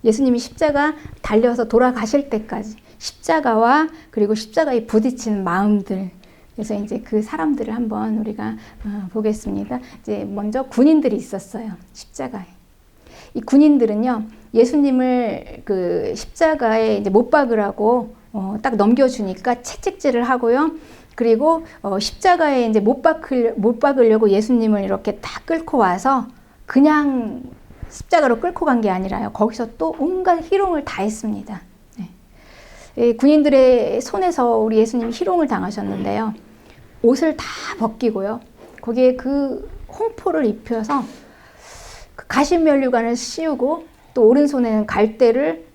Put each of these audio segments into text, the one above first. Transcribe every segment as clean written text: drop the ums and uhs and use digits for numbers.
예수님이 십자가 달려서 돌아가실 때까지 십자가와 그리고 십자가에 부딪히는 마음들. 그래서 이제 그 사람들을 한번 우리가 보겠습니다. 이제 먼저 군인들이 있었어요. 십자가에. 이 군인들은요, 예수님을 그 십자가에 이제 못 박으라고 딱 넘겨주니까 채찍질을 하고요. 그리고 십자가에 이제 못 박으려고 예수님을 이렇게 딱 끌고 와서 그냥 십자가로 끌고 간 게 아니라요. 거기서 또 온갖 희롱을 다 했습니다. 네. 군인들의 손에서 우리 예수님이 희롱을 당하셨는데요. 옷을 다 벗기고요. 거기에 그 홍포를 입혀서 그 가시면류관을 씌우고 또 오른손에는 갈대를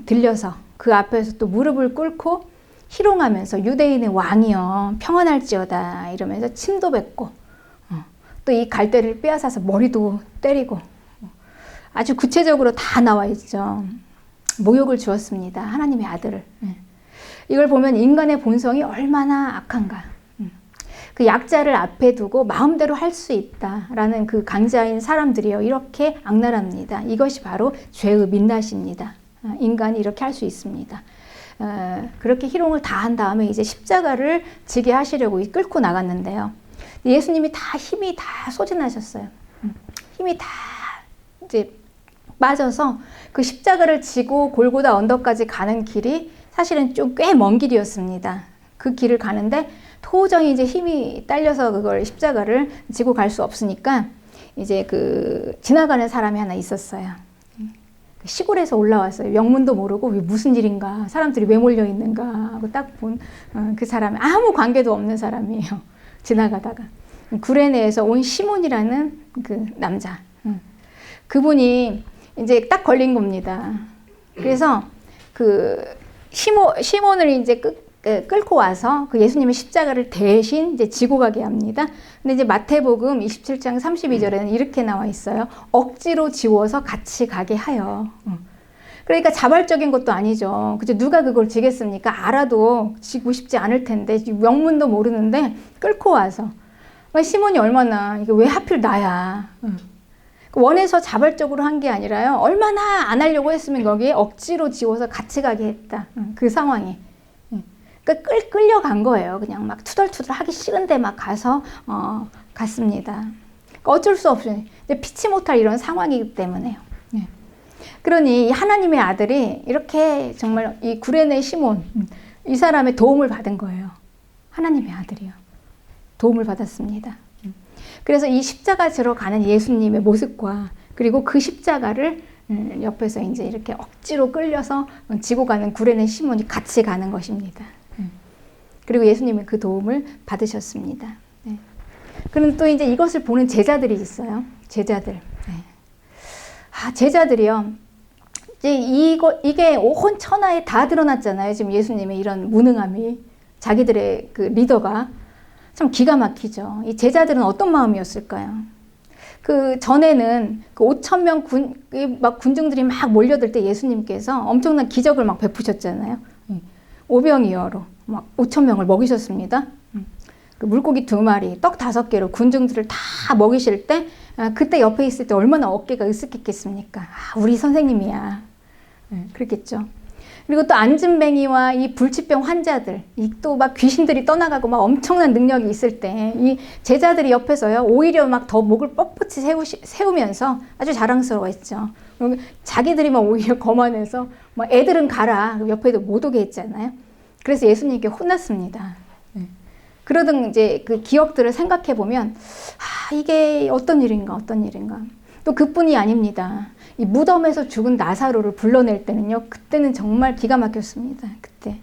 들려서 그 앞에서 또 무릎을 꿇고 희롱하면서 유대인의 왕이여 평안할지어다 이러면서 침도 뱉고 또 이 갈대를 빼앗아서 머리도 때리고 아주 구체적으로 다 나와 있죠. 모욕을 주었습니다. 하나님의 아들을. 이걸 보면 인간의 본성이 얼마나 악한가. 그 약자를 앞에 두고 마음대로 할 수 있다라는 그 강자인 사람들이요. 이렇게 악랄합니다. 이것이 바로 죄의 민낯입니다. 인간이 이렇게 할 수 있습니다. 그렇게 희롱을 다 한 다음에 이제 십자가를 지게 하시려고 끌고 나갔는데요. 예수님이 다 힘이 다 소진하셨어요. 힘이 다 이제 빠져서 그 십자가를 지고 골고다 언덕까지 가는 길이 사실은 좀 꽤 먼 길이었습니다. 그 길을 가는데 도저히 이제 힘이 딸려서 그걸 십자가를 지고 갈 수 없으니까 이제 그 지나가는 사람이 하나 있었어요. 시골에서 올라왔어요. 명문도 모르고 무슨 일인가, 사람들이 왜 몰려 있는가 하고 딱 본 그 사람이 아무 관계도 없는 사람이에요. 지나가다가 구레네에서 온 시몬이라는 그 남자, 그분이 이제 딱 걸린 겁니다. 그래서 그 시몬을 이제 끌고 와서 그 예수님의 십자가를 대신 이제 지고 가게 합니다. 근데 이제 마태복음 27장 32절에는 이렇게 나와 있어요. 억지로 지워서 같이 가게 하여. 그러니까 자발적인 것도 아니죠. 그죠? 누가 그걸 지겠습니까? 알아도 지고 싶지 않을 텐데, 명문도 모르는데 끌고 와서. 시몬이 얼마나, 이게 왜 하필 나야. 원해서 자발적으로 한 게 아니라요. 얼마나 안 하려고 했으면 거기에 억지로 지워서 같이 가게 했다. 그 상황에. 그러니까 끌려간 거예요. 그냥 막 투덜투덜 하기 싫은데 막 가서 갔습니다. 그러니까 어쩔 수 없이 피치 못할 이런 상황이기 때문에요. 그러니 하나님의 아들이 이렇게 정말 이 구레네 시몬, 이 사람의 도움을 받은 거예요. 하나님의 아들이요. 도움을 받았습니다. 그래서 이 십자가 지러 가는 예수님의 모습과 그리고 그 십자가를 옆에서 이제 이렇게 억지로 끌려서 지고 가는 구레네 시몬이 같이 가는 것입니다. 그리고 예수님의 그 도움을 받으셨습니다. 그럼 또 이제 이것을 보는 제자들이 있어요. 제자들. 제자들이요. 이제 이게 온 천하에 다 드러났잖아요. 지금 예수님의 이런 무능함이. 자기들의 그 리더가. 참 기가 막히죠. 이 제자들은 어떤 마음이었을까요? 그 전에는 그 5,000명 막 군중들이 막 몰려들 때 예수님께서 엄청난 기적을 막 베푸셨잖아요. 오병이어로 막 5,000명을 먹이셨습니다. 그 물고기 2마리, 떡 5개로 군중들을 다 먹이실 때 그때 옆에 있을 때 얼마나 어깨가 으쓱했겠습니까? 우리 선생님이야. 그랬겠죠. 그리고 또 안진뱅이와 이 불치병 환자들, 또 막 귀신들이 떠나가고 막 엄청난 능력이 있을 때 이 제자들이 옆에서요 오히려 막 더 목을 뻣뻣이 세우면서 아주 자랑스러워했죠. 자기들이 막 오히려 거만해서 막 애들은 가라 옆에도 못 오게 했잖아요. 그래서 예수님께 혼났습니다. 그러던 이제 그 기억들을 생각해 보면 이게 어떤 일인가. 또 그뿐이 아닙니다. 이 무덤에서 죽은 나사로를 불러낼 때는요, 그때는 정말 기가 막혔습니다. 그때.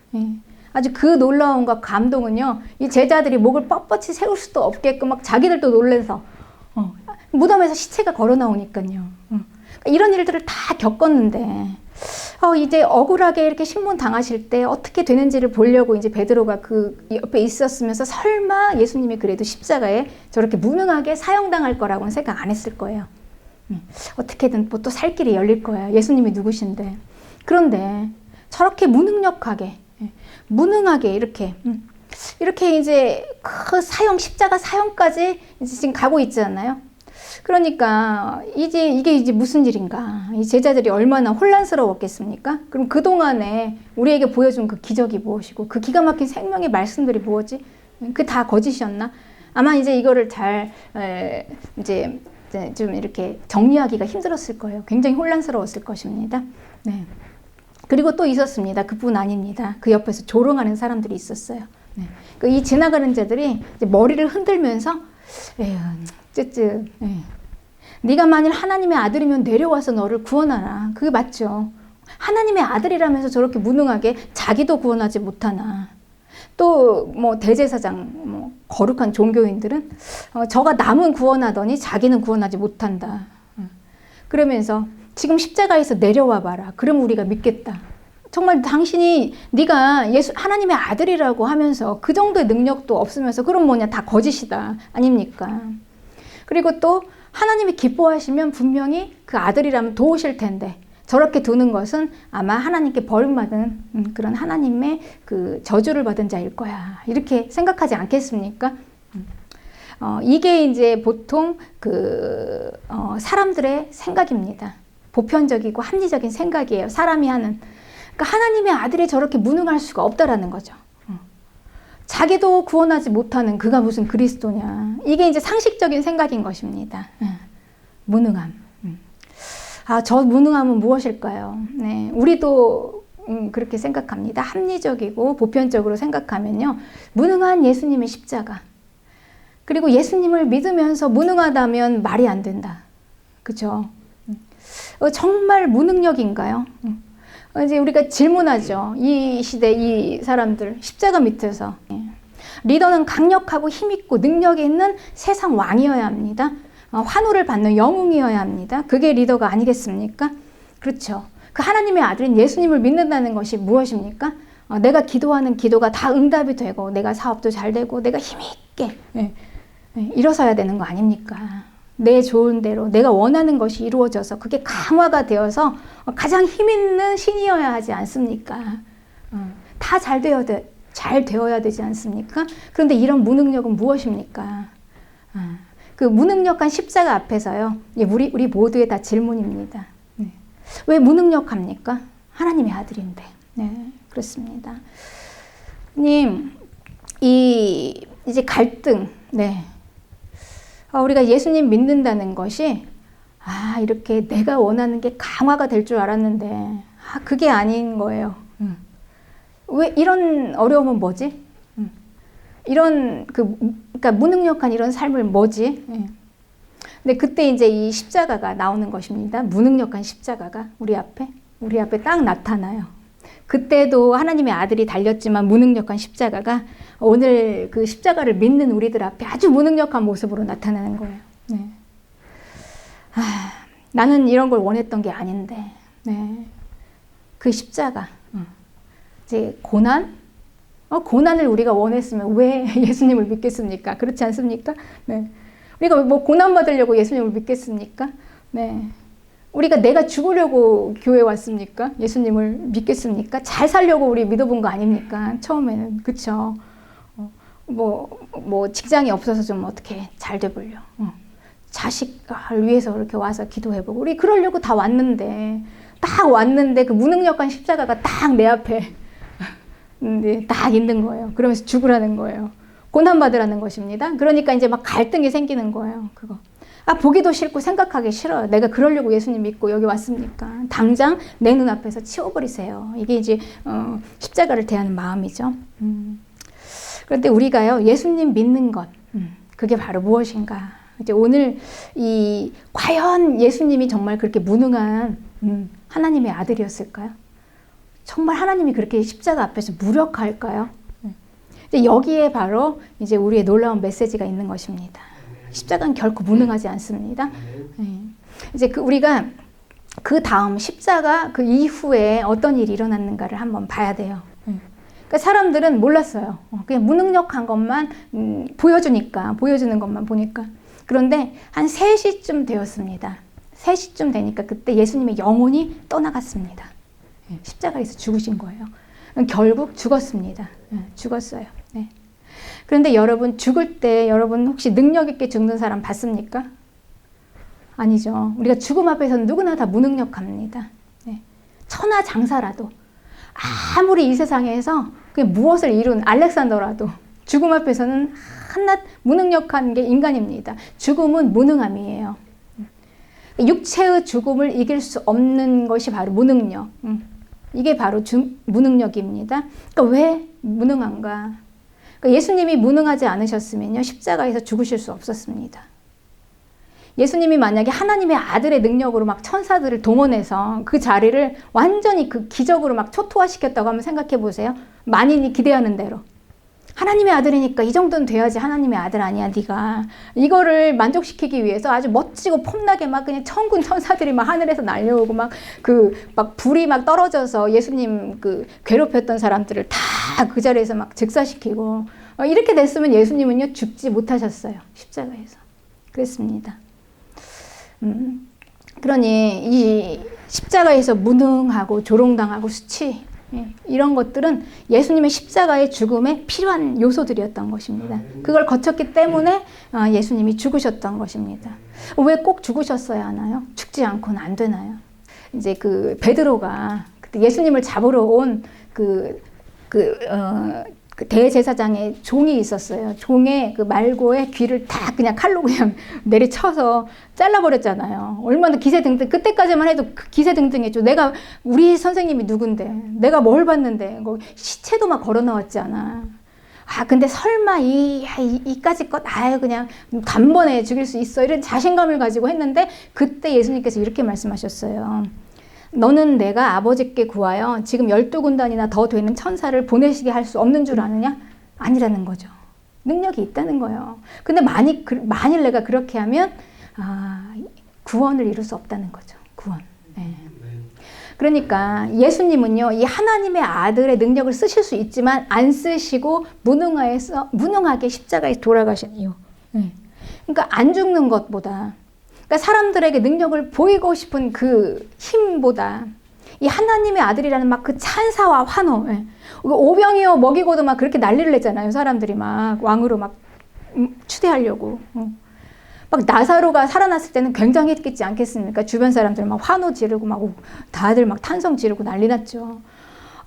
아주 그 놀라움과 감동은요, 이 제자들이 목을 뻣뻣이 세울 수도 없게끔 막 자기들도 놀래서, 무덤에서 시체가 걸어 나오니까요. 이런 일들을 다 겪었는데, 이제 억울하게 이렇게 신문 당하실 때 어떻게 되는지를 보려고 이제 베드로가 그 옆에 있었으면서 설마 예수님이 그래도 십자가에 저렇게 무능하게 사형당할 거라고는 생각 안 했을 거예요. 어떻게든 뭐 또 살 길이 열릴 거야. 예수님이 누구신데. 그런데 저렇게 무능력하게, 무능하게 이렇게 이제 그 십자가 사형까지 이제 지금 가고 있잖아요. 그러니까 이게 이제 무슨 일인가? 이 제자들이 얼마나 혼란스러웠겠습니까? 그럼 그동안에 우리에게 보여준 그 기적이 무엇이고 그 기가 막힌 생명의 말씀들이 무엇이? 그 다 거짓이었나? 아마 이제 이거를 잘 이제 좀 이렇게 정리하기가 힘들었을 거예요. 굉장히 혼란스러웠을 것입니다. 네. 그리고 또 있었습니다. 그뿐 아닙니다. 그 옆에서 조롱하는 사람들이 있었어요. 네. 이 지나가는 자들이 이제 머리를 흔들면서 에휴, 쯧쯧. 네. 네가 만일 하나님의 아들이면 내려와서 너를 구원하라. 그게 맞죠. 하나님의 아들이라면서 저렇게 무능하게 자기도 구원하지 못하나. 또 뭐 대제사장, 뭐 거룩한 종교인들은 저가 남은 구원하더니 자기는 구원하지 못한다. 그러면서 지금 십자가에서 내려와 봐라. 그럼 우리가 믿겠다. 정말 당신이 네가 하나님의 아들이라고 하면서 그 정도의 능력도 없으면서 그럼 뭐냐, 다 거짓이다 아닙니까? 그리고 또 하나님이 기뻐하시면 분명히 그 아들이라면 도우실 텐데 저렇게 두는 것은 아마 하나님께 버림받은 그런 하나님의 그 저주를 받은 자일 거야. 이렇게 생각하지 않겠습니까? 이게 이제 보통 사람들의 생각입니다. 보편적이고 합리적인 생각이에요. 사람이 하는. 그러니까 하나님의 아들이 저렇게 무능할 수가 없다라는 거죠. 자기도 구원하지 못하는 그가 무슨 그리스도냐. 이게 이제 상식적인 생각인 것입니다. 무능함. 저 무능함은 무엇일까요? 네, 우리도 그렇게 생각합니다. 합리적이고 보편적으로 생각하면요. 무능한 예수님의 십자가. 그리고 예수님을 믿으면서 무능하다면 말이 안 된다. 그죠? 정말 무능력인가요? 이제 우리가 질문하죠. 이 시대 이 사람들 십자가 밑에서 리더는 강력하고 힘있고 능력이 있는 세상 왕이어야 합니다. 환호를 받는 영웅이어야 합니다. 그게 리더가 아니겠습니까? 그렇죠. 그 하나님의 아들인 예수님을 믿는다는 것이 무엇입니까? 내가 기도하는 기도가 다 응답이 되고 내가 사업도 잘 되고 내가 힘있게 일어서야 되는 거 아닙니까? 내 좋은 대로 내가 원하는 것이 이루어져서 그게 강화가 되어서 가장 힘있는 신이어야 하지 않습니까? 다 잘 되어야 되지 않습니까? 그런데 이런 무능력은 무엇입니까? 그 무능력한 십자가 앞에서요. 우리 모두의 다 질문입니다. 네. 왜 무능력합니까? 하나님의 아들인데. 네, 그렇습니다. 이제 갈등. 네. 우리가 예수님 믿는다는 것이 이렇게 내가 원하는 게 강화가 될 줄 알았는데 그게 아닌 거예요. 왜 이런 어려움은 뭐지? 이런 그러니까 무능력한 이런 삶을 뭐지? 근데 그때 이제 이 십자가가 나오는 것입니다. 무능력한 십자가가 우리 앞에 딱 나타나요. 그때도 하나님의 아들이 달렸지만 무능력한 십자가가 오늘 그 십자가를 믿는 우리들 앞에 아주 무능력한 모습으로 나타나는 거예요. 네. 나는 이런 걸 원했던 게 아닌데, 네. 그 십자가, 이제 고난을 우리가 원했으면 왜 예수님을 믿겠습니까? 그렇지 않습니까? 네. 우리가 뭐 고난 받으려고 예수님을 믿겠습니까? 네. 우리가 내가 죽으려고 교회 왔습니까? 예수님을 믿겠습니까? 잘 살려고 우리 믿어본 거 아닙니까? 처음에는. 그쵸? 뭐 직장이 없어서 좀 어떻게 잘 돼보려. 자식을 위해서 이렇게 와서 기도해보고. 우리 그러려고 다 왔는데, 그 무능력한 십자가가 딱 내 앞에 딱 있는 거예요. 그러면서 죽으라는 거예요. 고난받으라는 것입니다. 그러니까 이제 막 갈등이 생기는 거예요. 그거. 보기도 싫고 생각하기 싫어요. 내가 그러려고 예수님 믿고 여기 왔습니까? 당장 내 눈앞에서 치워버리세요. 이게 이제 십자가를 대하는 마음이죠. 그런데 우리가요, 예수님 믿는 것, 그게 바로 무엇인가? 이제 오늘 과연 예수님이 정말 그렇게 무능한 하나님의 아들이었을까요? 정말 하나님이 그렇게 십자가 앞에서 무력할까요? 이제 여기에 바로 이제 우리의 놀라운 메시지가 있는 것입니다. 십자가는 결코 무능하지 않습니다. 이제 우리가 그 다음 십자가 그 이후에 어떤 일이 일어났는가를 한번 봐야 돼요. 그러니까 사람들은 몰랐어요. 그냥 무능력한 것만 보여주는 것만 보니까. 그런데 한 3시쯤 되었습니다. 3시쯤 되니까 그때 예수님의 영혼이 떠나갔습니다. 십자가에서 죽으신 거예요. 결국 죽었습니다. 죽었어요. 네. 그런데 여러분, 죽을 때 여러분 혹시 능력 있게 죽는 사람 봤습니까? 아니죠. 우리가 죽음 앞에서는 누구나 다 무능력합니다. 네. 천하장사라도 아무리 이 세상에서 그냥 무엇을 이룬 알렉산더라도 죽음 앞에서는 한낱 무능력한 게 인간입니다. 죽음은 무능함이에요. 육체의 죽음을 이길 수 없는 것이 바로 무능력. 이게 바로 무능력입니다. 그러니까 왜 무능한가? 그러니까 예수님이 무능하지 않으셨으면요, 십자가에서 죽으실 수 없었습니다. 예수님이 만약에 하나님의 아들의 능력으로 막 천사들을 동원해서 그 자리를 완전히 그 기적으로 막 초토화시켰다고 한번 생각해 보세요. 만인이 기대하는 대로. 하나님의 아들이니까 이 정도는 돼야지 하나님의 아들 아니야 네가. 이거를 만족시키기 위해서 아주 멋지고 폼나게 막 그냥 천군 천사들이 막 하늘에서 날려오고 막 불이 막 떨어져서 예수님 그 괴롭혔던 사람들을 다 그 자리에서 막 즉사시키고 이렇게 됐으면 예수님은요 죽지 못하셨어요. 십자가에서. 그랬습니다. 그러니 이 십자가에서 무능하고 조롱당하고 수치 이런 것들은 예수님의 십자가의 죽음에 필요한 요소들이었던 것입니다. 그걸 거쳤기 때문에 예수님이 죽으셨던 것입니다. 왜 꼭 죽으셨어야 하나요? 죽지 않고는 안 되나요? 이제 그 베드로가 그때 예수님을 잡으러 온 그 대제사장의 종이 있었어요. 종의 그 말고의 귀를 다 그냥 칼로 그냥 내리쳐서 잘라버렸잖아요. 얼마나 기세등등, 그때까지만 해도 기세등등했죠. 우리 선생님이 누군데, 내가 뭘 봤는데, 시체도 막 걸어 나왔잖아. 근데 설마 이까지 것, 그냥 단번에 죽일 수 있어. 이런 자신감을 가지고 했는데, 그때 예수님께서 이렇게 말씀하셨어요. 너는 내가 아버지께 구하여 지금 12군단이나 더 되는 천사를 보내시게 할 수 없는 줄 아느냐? 아니라는 거죠. 능력이 있다는 거예요. 근데 만일 내가 그렇게 하면 구원을 이룰 수 없다는 거죠. 구원. 네. 그러니까 예수님은요, 이 하나님의 아들의 능력을 쓰실 수 있지만 안 쓰시고 무능하게 십자가에 돌아가신 이유. 네. 그러니까 안 죽는 것보다, 그러니까 사람들에게 능력을 보이고 싶은 그 힘보다 이 하나님의 아들이라는 막 그 찬사와 환호, 오병이어 먹이고도 막 그렇게 난리를 내잖아요. 사람들이 막 왕으로 막 추대하려고. 막 나사로가 살아났을 때는 굉장했겠지 않겠습니까? 주변 사람들 막 환호 지르고 막 다들 막 탄성 지르고 난리 났죠.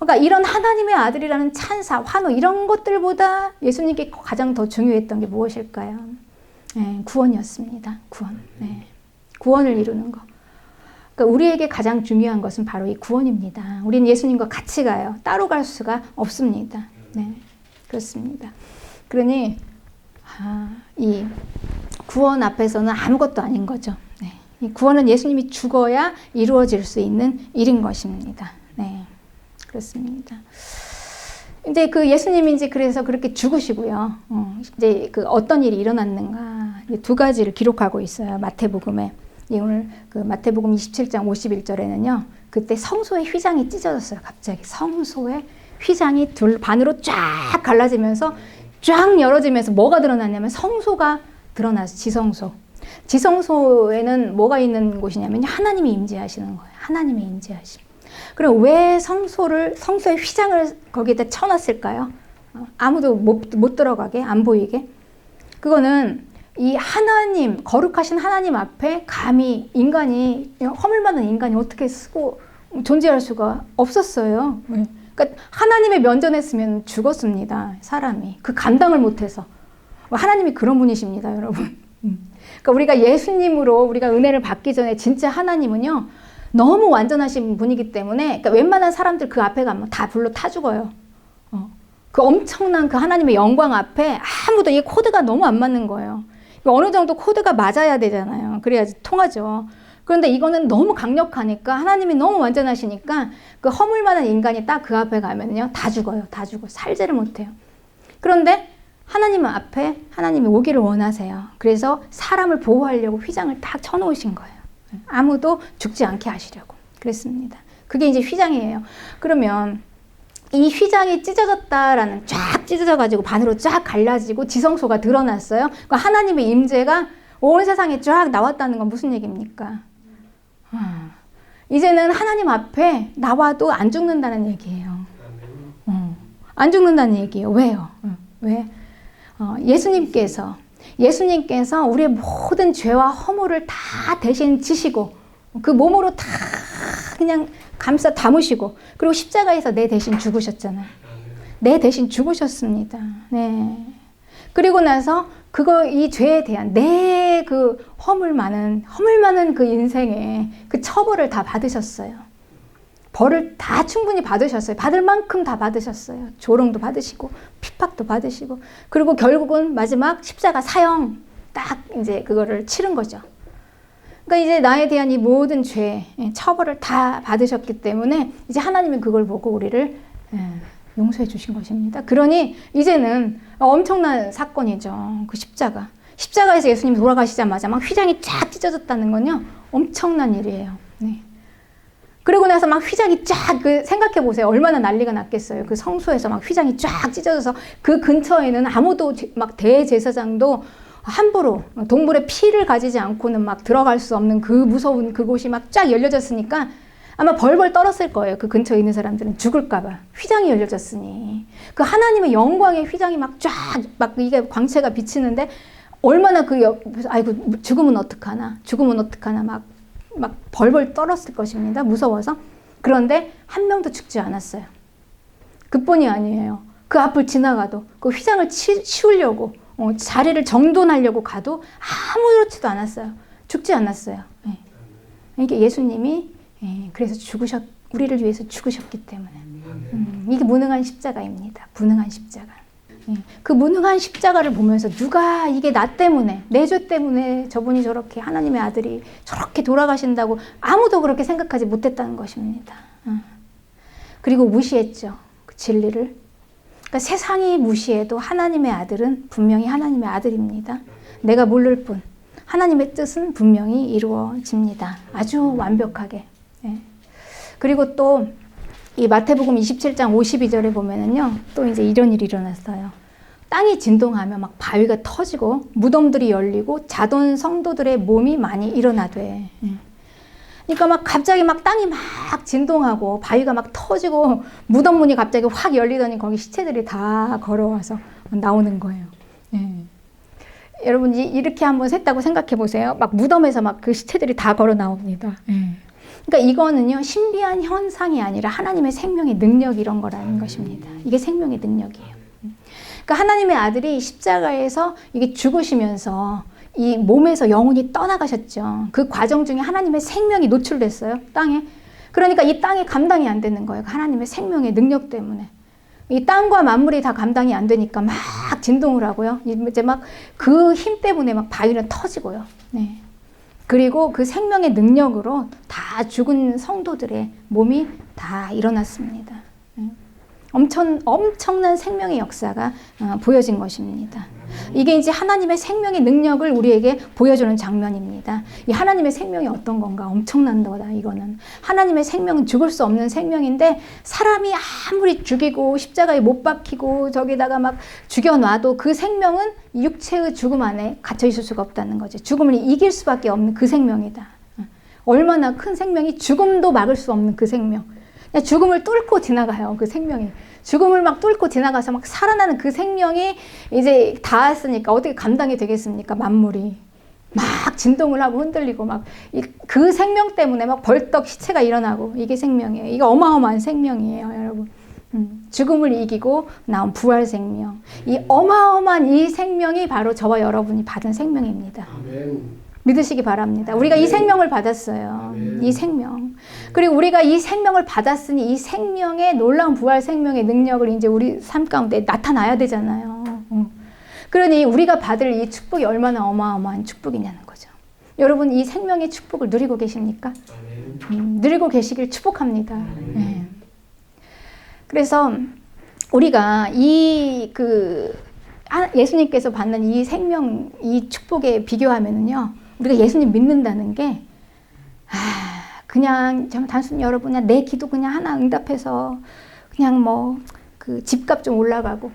그러니까 이런 하나님의 아들이라는 찬사, 환호 이런 것들보다 예수님께 가장 더 중요했던 게 무엇일까요? 네, 구원이었습니다. 구원. 네. 구원을 이루는 거. 그러니까 우리에게 가장 중요한 것은 바로 이 구원입니다. 우리는 예수님과 같이 가요. 따로 갈 수가 없습니다. 네, 그렇습니다. 그러니 이 구원 앞에서는 아무것도 아닌 거죠. 네, 이 구원은 예수님이 죽어야 이루어질 수 있는 일인 것입니다. 네, 그렇습니다. 이제 그 예수님이 이제 그래서 그렇게 죽으시고요. 이제 그 어떤 일이 일어났는가 두 가지를 기록하고 있어요. 마태복음에. 오늘 그 마태복음 27장 51절에는요. 그때 성소의 휘장이 찢어졌어요. 갑자기 성소의 휘장이 반으로 쫙 갈라지면서 쫙 열어지면서 뭐가 드러났냐면 성소가 드러났어요. 지성소. 지성소에는 뭐가 있는 곳이냐면 하나님이 임재하시는 거예요. 하나님의 임재하심. 그럼 왜 성소의 휘장을 거기에다 쳐놨을까요? 아무도 못 들어가게, 안 보이게. 그거는 이 하나님, 거룩하신 하나님 앞에 감히 허물 많은 인간이 어떻게 쓰고 존재할 수가 없었어요. 그러니까 하나님의 면전했으면 죽었습니다. 사람이. 그 감당을 못해서. 하나님이 그런 분이십니다, 여러분. 그러니까 우리가 예수님으로 우리가 은혜를 받기 전에 진짜 하나님은요, 너무 완전하신 분이기 때문에, 그러니까 웬만한 사람들 그 앞에 가면 다 불러 타 죽어요. 그 엄청난 그 하나님의 영광 앞에 아무도 이 코드가 너무 안 맞는 거예요. 어느 정도 코드가 맞아야 되잖아요. 그래야지 통하죠. 그런데 이거는 너무 강력하니까 하나님이 너무 완전하시니까 그 허물 많은 인간이 딱 그 앞에 가면요. 다 죽어요. 다 죽어. 살지를 못해요. 그런데 하나님 앞에 하나님이 오기를 원하세요. 그래서 사람을 보호하려고 휘장을 딱 쳐놓으신 거예요. 아무도 죽지 않게 하시려고. 그랬습니다. 그게 이제 휘장이에요. 그러면 이 휘장이 찢어졌다라는, 쫙 찢어져가지고 반으로 쫙 갈라지고 지성소가 드러났어요. 그러니까 하나님의 임재가 온 세상에 쫙 나왔다는 건 무슨 얘기입니까? 이제는 하나님 앞에 나와도 안 죽는다는 얘기예요. 안 죽는다는 얘기예요. 왜요? 왜? 예수님께서 예수님께서 우리의 모든 죄와 허물을 다 대신 지시고 그 몸으로 다 그냥 감싸 담으시고 그리고 십자가에서 내 대신 죽으셨잖아요. 내 대신 죽으셨습니다. 네. 그리고 나서 이 죄에 대한 내 그 허물 많은 그 인생에 그 처벌을 다 받으셨어요. 벌을 다 충분히 받으셨어요. 받을 만큼 다 받으셨어요. 조롱도 받으시고 핍박도 받으시고 그리고 결국은 마지막 십자가 사형 딱 이제 그거를 치른 거죠. 그러니까 이제 나에 대한 이 모든 죄, 처벌을 다 받으셨기 때문에 이제 하나님은 그걸 보고 우리를 용서해 주신 것입니다. 그러니 이제는 엄청난 사건이죠. 그 십자가에서 예수님이 돌아가시자마자 막 휘장이 쫙 찢어졌다는 건요. 엄청난 일이에요. 네. 그러고 나서 막 휘장이 쫙 생각해 보세요. 얼마나 난리가 났겠어요. 그 성소에서 막 휘장이 쫙 찢어져서 그 근처에는 아무도 막 대제사장도 함부로 동물의 피를 가지지 않고는 막 들어갈 수 없는 그 무서운 그곳이 막 쫙 열려졌으니까 아마 벌벌 떨었을 거예요. 그 근처에 있는 사람들은 죽을까봐. 휘장이 열려졌으니. 그 하나님의 영광의 휘장이 막 쫙, 막 이게 광채가 비치는데 얼마나 아이고, 죽으면 어떡하나. 막 벌벌 떨었을 것입니다. 무서워서. 그런데 한 명도 죽지 않았어요. 그뿐이 아니에요. 그 앞을 지나가도 그 휘장을 치우려고 자리를 정돈하려고 가도 아무렇지도 않았어요. 죽지 않았어요. 네. 이게 예수님이 그래서 우리를 위해서 죽으셨기 때문에 이게 무능한 십자가입니다. 무능한 십자가. 그 무능한 십자가를 보면서 누가 이게 나 때문에 내 죄 때문에 저분이 저렇게 하나님의 아들이 저렇게 돌아가신다고 아무도 그렇게 생각하지 못했다는 것입니다. 그리고 무시했죠. 그 진리를. 그러니까 세상이 무시해도 하나님의 아들은 분명히 하나님의 아들입니다. 내가 모를 뿐 하나님의 뜻은 분명히 이루어집니다. 아주 완벽하게. 그리고 또 이 마태복음 27장 52절에 보면은요, 또 이제 이런 일이 일어났어요. 땅이 진동하며 막 바위가 터지고 무덤들이 열리고 자돈 성도들의 몸이 많이 일어나되. 그러니까 막 갑자기 막 땅이 막 진동하고 바위가 막 터지고 무덤 문이 갑자기 확 열리더니 거기 시체들이 다 걸어와서 나오는 거예요. 여러분 이렇게 한번 셌다고 생각해 보세요. 막 무덤에서 막 그 시체들이 다 걸어 나옵니다. 그러니까 이거는요, 신비한 현상이 아니라 하나님의 생명의 능력 이런 거라는 것입니다. 이게 생명의 능력이에요. 그러니까 하나님의 아들이 십자가에서 이게 죽으시면서 이 몸에서 영혼이 떠나가셨죠. 그 과정 중에 하나님의 생명이 노출됐어요, 땅에. 그러니까 이 땅이 감당이 안 되는 거예요. 하나님의 생명의 능력 때문에. 이 땅과 만물이 다 감당이 안 되니까 막 진동을 하고요. 이제 막 그 힘 때문에 막 바위는 터지고요. 네. 그리고 그 생명의 능력으로 다 죽은 성도들의 몸이 다 일어났습니다. 엄청난 생명의 역사가 보여진 것입니다. 이게 이제 하나님의 생명의 능력을 우리에게 보여주는 장면입니다. 이 하나님의 생명이 어떤 건가? 엄청난 거다, 이거는. 하나님의 생명은 죽을 수 없는 생명인데 사람이 아무리 죽이고 십자가에 못 박히고 저기다가 막 죽여놔도 그 생명은 육체의 죽음 안에 갇혀 있을 수가 없다는 거지. 죽음을 이길 수밖에 없는 그 생명이다. 얼마나 큰 생명이 죽음도 막을 수 없는 그 생명. 그냥 죽음을 뚫고 지나가요, 그 생명이. 죽음을 막 뚫고 지나가서 막 살아나는 그 생명이 이제 닿았으니까 어떻게 감당이 되겠습니까? 만물이 막 진동을 하고 흔들리고 막 그 생명 때문에 막 벌떡 시체가 일어나고 이게 생명이에요. 이게 어마어마한 생명이에요, 여러분. 죽음을 이기고 나온 부활 생명. 이 어마어마한 이 생명이 바로 저와 여러분이 받은 생명입니다. 아멘. 믿으시기 바랍니다. 우리가 이 생명을 받았어요. 이 생명. 그리고 우리가 이 생명을 받았으니 이 생명의 놀라운 부활 생명의 능력을 이제 우리 삶 가운데 나타나야 되잖아요. 그러니 우리가 받을 이 축복이 얼마나 어마어마한 축복이냐는 거죠. 여러분 이 생명의 축복을 누리고 계십니까? 누리고 계시길 축복합니다. 네. 그래서 우리가 예수님께서 받는 이 생명, 이 축복에 비교하면은요, 우리가 예수님 믿는다는 게, 그냥, 단순히 여러분, 그냥 내 기도 그냥 하나 응답해서, 그냥 그 집값 좀 올라가고,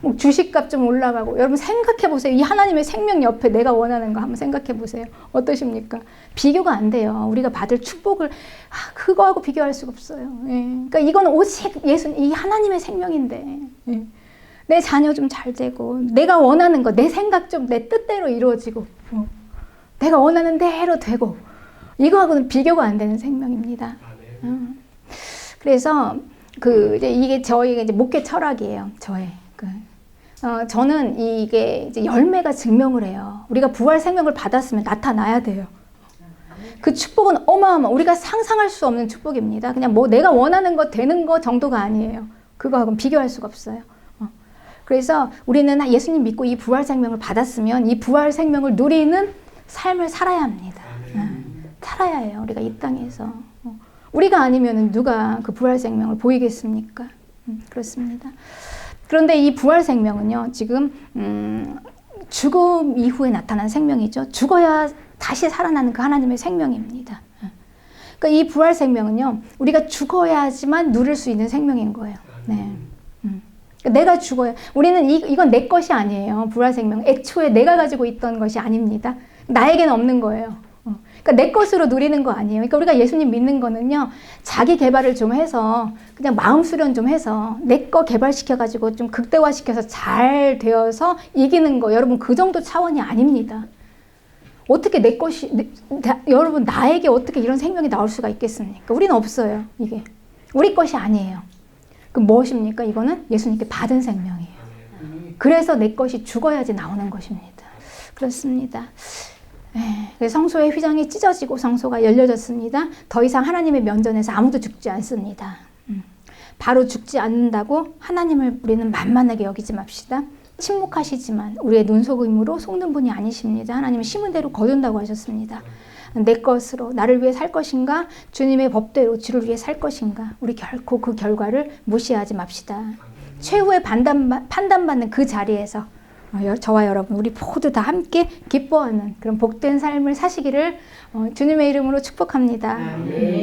뭐 주식값 좀 올라가고, 여러분 생각해 보세요. 이 하나님의 생명 옆에 내가 원하는 거 한번 생각해 보세요. 어떠십니까? 비교가 안 돼요. 우리가 받을 축복을, 그거하고 비교할 수가 없어요. 예. 그러니까 이건 오직 이 하나님의 생명인데, 예. 내 자녀 좀 잘 되고, 내가 원하는 거, 내 생각 좀 내 뜻대로 이루어지고, 내가 원하는 대로 되고, 이거하고는 비교가 안 되는 생명입니다. 그래서 이게 저희가 이제 목회 철학이에요. 저는 이게 이제 열매가 증명을 해요. 우리가 부활 생명을 받았으면 나타나야 돼요. 그 축복은 우리가 상상할 수 없는 축복입니다. 그냥 뭐 내가 원하는 거 되는 거 정도가 아니에요. 그거하고는 비교할 수가 없어요. 그래서 우리는 예수님 믿고 이 부활 생명을 받았으면 이 부활 생명을 누리는 삶을 살아야 합니다. 살아야 해요. 우리가 이 땅에서. 우리가 아니면 누가 그 부활 생명을 보이겠습니까? 그렇습니다. 그런데 이 부활 생명은요, 지금 죽음 이후에 나타난 생명이죠. 죽어야 다시 살아나는 그 하나님의 생명입니다. 그러니까 이 부활 생명은요, 우리가 죽어야지만 누릴 수 있는 생명인 거예요. 네. 내가 죽어야, 우리는 이건 내 것이 아니에요. 부활 생명. 애초에 내가 가지고 있던 것이 아닙니다. 나에게는 없는 거예요. 그러니까 내 것으로 누리는 거 아니에요. 그러니까 우리가 예수님 믿는 거는요, 자기 개발을 좀 해서, 그냥 마음 수련 좀 해서, 내 거 개발시켜가지고 좀 극대화시켜서 잘 되어서 이기는 거, 여러분, 그 정도 차원이 아닙니다. 어떻게 내 것이, 여러분, 나에게 어떻게 이런 생명이 나올 수가 있겠습니까? 우리는 없어요, 이게. 우리 것이 아니에요. 그 무엇입니까? 이거는 예수님께 받은 생명이에요. 그래서 내 것이 죽어야지 나오는 것입니다. 그렇습니다. 성소의 휘장이 찢어지고 성소가 열려졌습니다. 더 이상 하나님의 면전에서 아무도 죽지 않습니다. 바로 죽지 않는다고 하나님을 우리는 만만하게 여기지 맙시다. 침묵하시지만 우리의 눈속임으로 속는 분이 아니십니다. 하나님은 심은 대로 거둔다고 하셨습니다. 내 것으로 나를 위해 살 것인가, 주님의 법대로 주를 위해 살 것인가, 우리 결코 그 결과를 무시하지 맙시다. 최후의 판단받는 그 자리에서 저와 여러분 우리 모두 다 함께 기뻐하는 그런 복된 삶을 사시기를 주님의 이름으로 축복합니다.